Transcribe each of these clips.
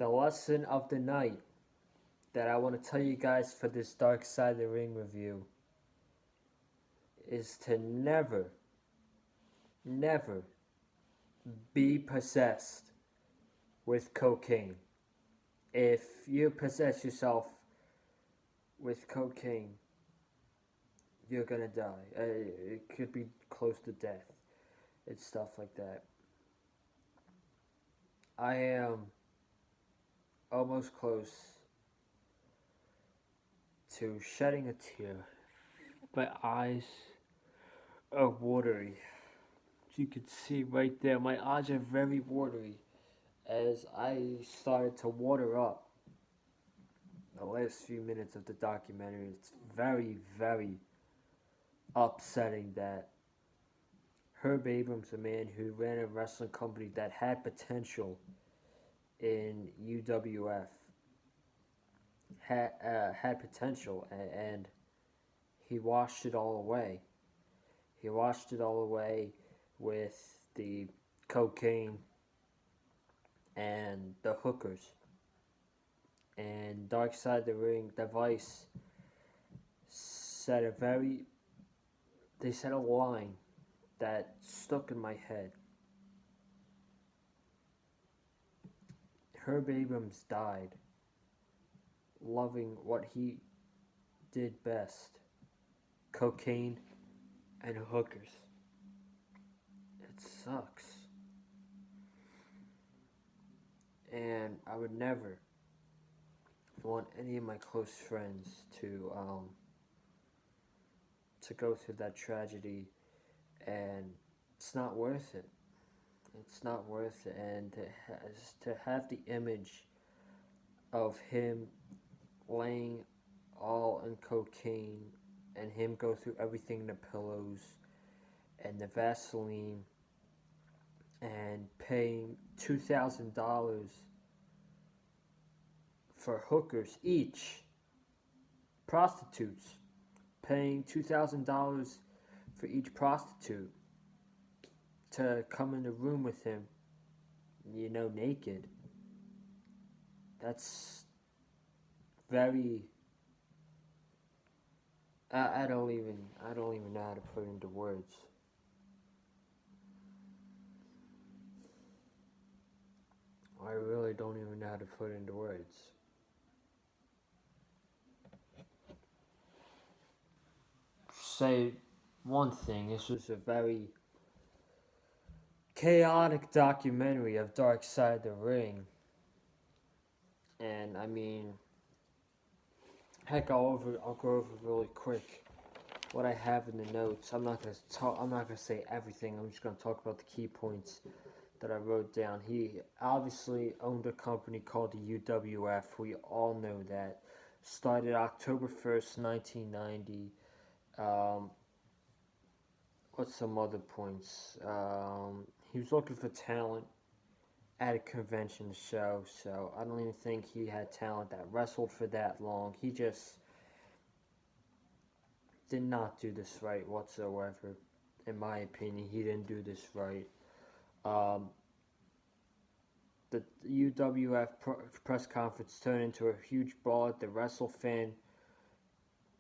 The lesson of the night that I want to tell you guys for this Dark Side of the Ring review is to never be possessed with cocaine. If you possess yourself with cocaine, you're gonna die. It could be close to death. It's stuff like that. I am almost close to shedding a tear. My eyes are watery. You can see right there, my eyes are very watery as I started to water up the last few minutes of the documentary. It's very upsetting that Herb Abrams, a man who ran a wrestling company that had potential in UWF, had potential, and he washed it all away. He washed it all away with the cocaine and the hookers. And Dark Side of the Ring, Device said a very, they said a line that stuck in my head. Herb Abrams died loving what he did best: cocaine and hookers. It sucks. And I would never want any of my close friends to go through that tragedy, and it's not worth it. It's not worth it, and to have the image of him laying all in cocaine and him go through everything, the pillows and the Vaseline, and paying $2,000 for hookers each, prostitutes, paying $2,000 for each prostitute to come in the room with him, naked. That's very. I don't even know how to put it into words. I really don't even know how to put it into words. Say one thing, this was a very chaotic documentary of Dark Side of the Ring. And I mean, heck, I'll go over really quick what I have in the notes. I'm not gonna say everything. I'm just gonna talk about the key points that I wrote down. He obviously owned a company called the UWF. We all know that. Started October 1st, 1990. What's some other points? He was looking for talent at a convention show, so I don't even think he had talent that wrestled for that long. He just did not do this right whatsoever. In my opinion, he didn't do this right. Um, the UWF press conference turned into a huge brawl at the WrestleFan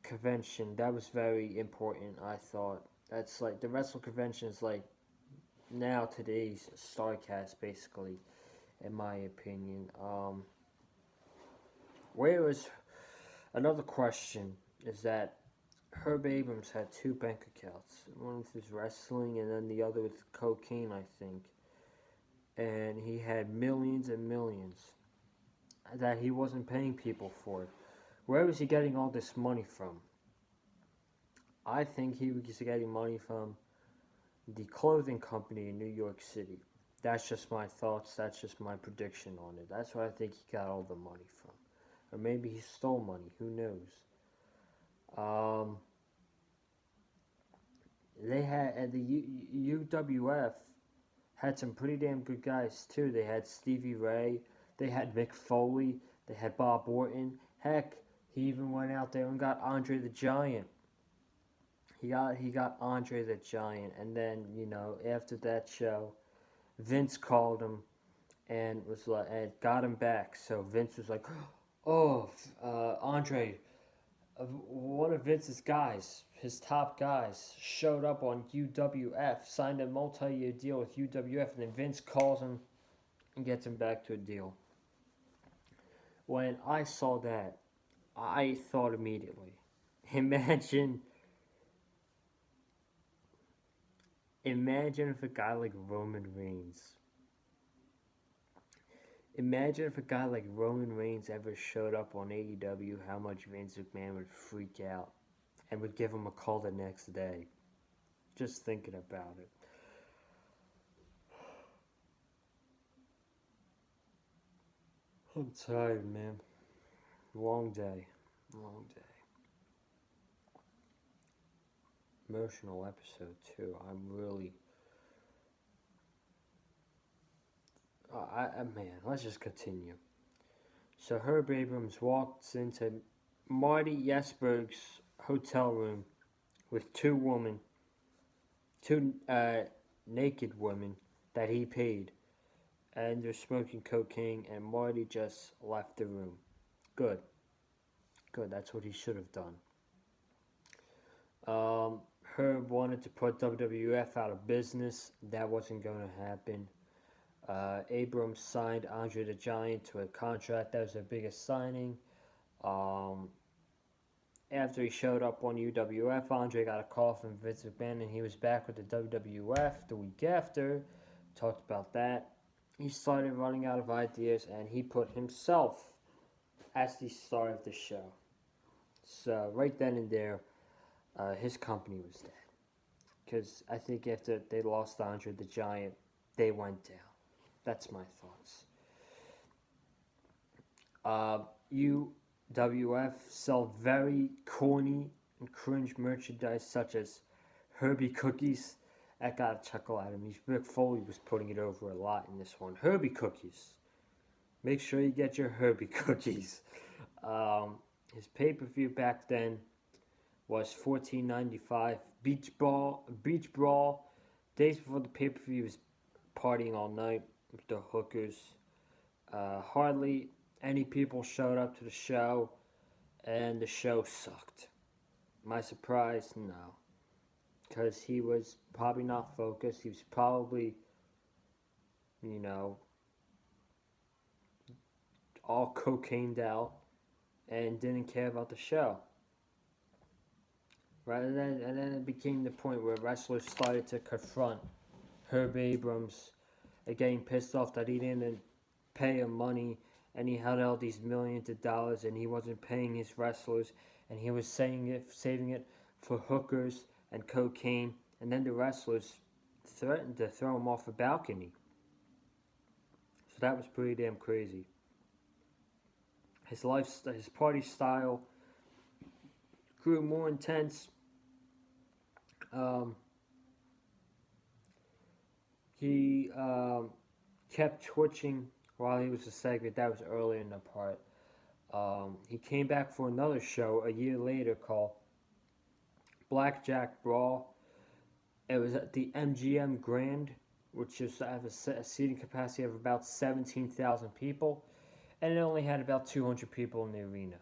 convention. That was very important, I thought. That's like the Wrestle convention is like now today's Starcast, basically, in my opinion. Where was another question is that Herb Abrams had two bank accounts, one with his wrestling and then the other with cocaine, I think. And he had millions and millions that he wasn't paying people for. Where was he getting all this money from? I think he was getting money from the clothing company in New York City. That's just my thoughts. That's just my prediction on it. That's where I think he got all the money from. Or maybe he stole money. Who knows? Um, they had at the UWF had some pretty damn good guys too. They had Stevie Ray. They had Mick Foley. They had Bob Orton. Heck, he even went out there and got Andre the Giant. He got Andre the Giant, and then after that show, Vince called him and was like, and got him back. So Vince was like, "Oh, Andre, one of Vince's guys, his top guys, showed up on UWF, signed a multi-year deal with UWF, and then Vince calls him and gets him back to a deal." When I saw that, I thought immediately, imagine, imagine if a guy like Roman Reigns, imagine if a guy like Roman Reigns ever showed up on AEW, how much Vince McMahon would freak out and would give him a call the next day. Just thinking about it. I'm tired, man. Long day. Long day. Emotional episode, too. I'm really. Man, let's just continue. So Herb Abrams walks into Marty Yesberg's hotel room with two naked women that he paid, and they're smoking cocaine, and Marty just left the room. Good. Good, that's what he should have done. Herb wanted to put WWF out of business. That wasn't going to happen. Abrams signed Andre the Giant to a contract. That was their biggest signing. Um, After he showed up on UWF, Andre got a call from Vince McMahon, and he was back with the WWF the week after. Talked about that. He started running out of ideas, and he put himself as the star of the show. So right then and there, his company was dead. Because I think after they lost Andre the Giant, they went down. That's my thoughts. UWF sell very corny and cringe merchandise such as Herbie cookies. I got a chuckle out of me. Mick Foley was putting it over a lot in this one. Herbie cookies. Make sure you get your Herbie cookies. His pay-per-view back then was $14.95. Beach Brawl. Days before the pay-per-view was partying all night with the hookers. Hardly any people showed up to the show, and the show sucked. My surprise, no. Because he was probably not focused. He was probably, you know, all cocained out and didn't care about the show. Right, and then it became the point where wrestlers started to confront Herb Abrams, getting pissed off that he didn't pay him money, and he had all these millions of dollars, and he wasn't paying his wrestlers, and he was saving it for hookers and cocaine, and then the wrestlers threatened to throw him off a balcony. So that was pretty damn crazy. His party style grew more intense. He kept twitching while he was a segment. That was early in the part. He came back for another show a year later called Blackjack Brawl. It was at the MGM Grand, which is have a seating capacity of about 17,000 people, and it only had about 200 people in the arena.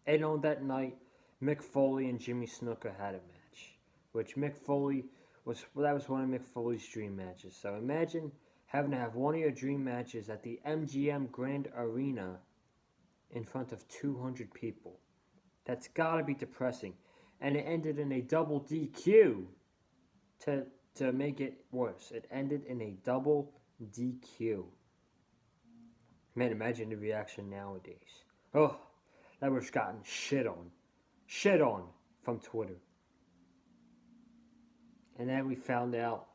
And on that night, Mick Foley and Jimmy Snuka had a match, which that was one of Mick Foley's dream matches. So imagine having to have one of your dream matches at the MGM Grand Arena in front of 200 people. That's gotta be depressing. And it ended in a double DQ to make it worse. It ended in a double DQ. Man, imagine the reaction nowadays. Oh, that would have gotten shit on from Twitter. And then we found out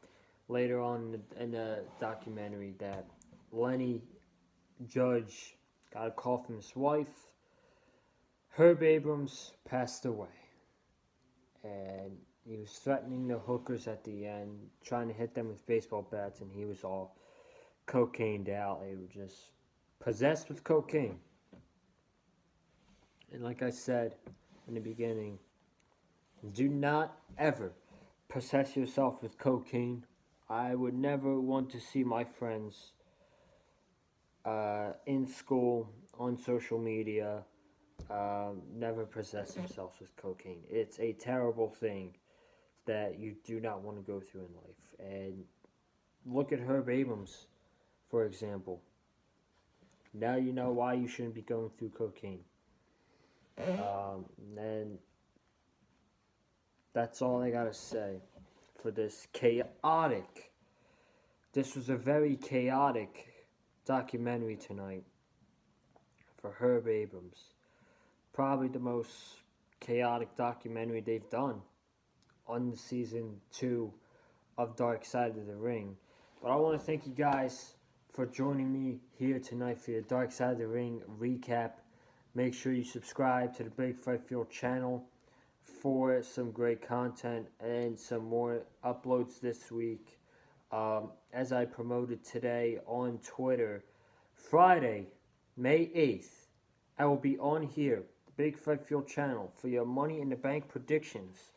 later on in the documentary that Lenny Judge got a call from his wife. Herb Abrams passed away. And he was threatening the hookers at the end, trying to hit them with baseball bats, and he was all cocained out. They were just possessed with cocaine. And like I said in the beginning, do not ever possess yourself with cocaine. I would never want to see my friends in school, on social media, never possess themselves with cocaine. It's a terrible thing that you do not want to go through in life. And look at Herb Abrams, for example. Now you know why you shouldn't be going through cocaine. And that's all I gotta say for this chaotic. This was a very chaotic documentary tonight for Herb Abrams. Probably the most chaotic documentary they've done on the season 2 of Dark Side of the Ring. But I want to thank you guys for joining me here tonight for your Dark Side of the Ring recap. Make sure you subscribe to the Big Fight Field channel for some great content and some more uploads this week. As I promoted today on Twitter, Friday, May 8th, I will be on here, the Big Fight Field channel, for your Money in the Bank predictions.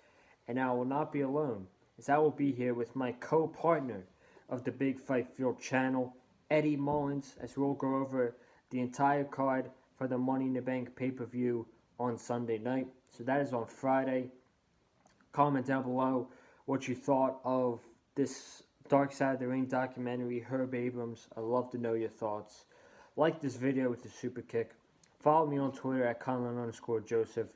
And I will not be alone, as I will be here with my co-partner of the Big Fight Field channel, Eddie Mullins, as we'll go over the entire card for the Money in the Bank pay-per-view on Sunday night. So that is on Friday. Comment down below what you thought of this Dark Side of the Ring documentary, Herb Abrams. I'd love to know your thoughts. Like this video with the super kick. Follow me on Twitter at Conlon_Joseph.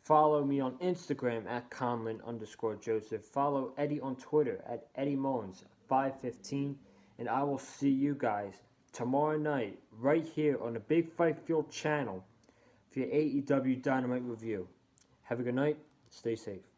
Follow me on Instagram at Conlon_Joseph. Follow Eddie on Twitter at Eddie Mullins 515. And I will see you guys tomorrow night right here on the Big Fight Field channel for your AEW Dynamite review. Have a good night. Stay safe.